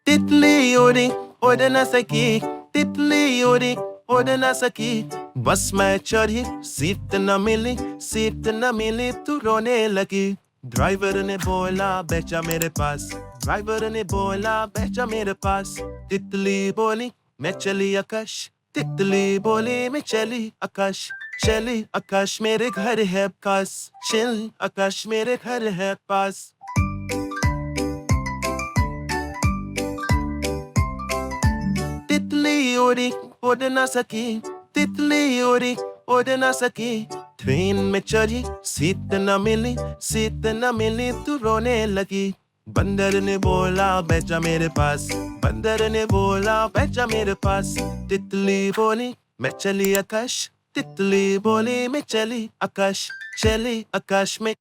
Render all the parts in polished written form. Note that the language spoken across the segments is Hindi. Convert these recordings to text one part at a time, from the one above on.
तितली उड़ी उड़ न सकी, तितली उड़ी उड़ न सकी, बस मैं चढ़ी सीट न मिली तू रोने लगी। ड्राइवर ने बोला बेचा मेरे पास, ड्राइवर ने बोला बेचा मेरे पास। तितली बोली मैं चली आकाश, तितली बोली मैं चली आकाश। चली आकाश मेरे घर है पास, चल आकाश मेरे घर है पास। तितली उड़ी उड़ न सकी, तितली उड़ी उड़ न सकी, ट्रेन में चढ़ी सीट न मिली तू रोने लगी। बंदर ने बोला बैठा मेरे पास, बंदर ने बोला बैठा मेरे पास। तितली बोली मैं चली आकाश, तितली बोली मैं चली आकाश। चली आकाश में।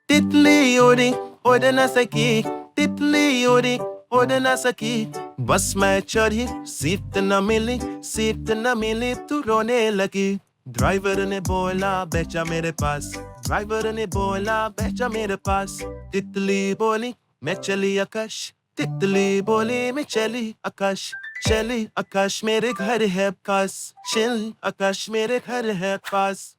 तितली उड़ी उड़ न सकी, तितली उड़ी उड़ न सकी, बस मैं चढ़ी सीट न मिली तू रोने लगी। ड्राइवर ने बोला बेचा मेरे पास, ड्राइवर ने बोला बेचा मेरे पास। तितली बोली मैं चली आकाश, तितली बोली मैं चली आकाश। चली आकाश मेरे घर है पास, चल आकाश मेरे घर है पास।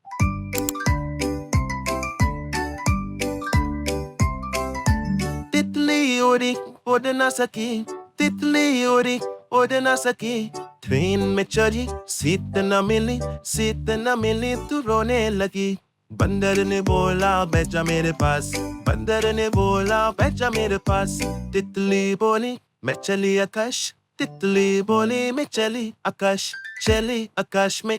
तितली उड़ी उड़ न सकी, तितली उड़ी उड़ न सकी, ट्रेन में चढ़ी सीट न मिली तू रोने लगी। बंदर ने बोला बैठा मेरे पास, बंदर ने बोला बैठा मेरे पास। तितली बोली मैं चली आकाश, तितली बोली मैं चली आकाश। चली आकाश में।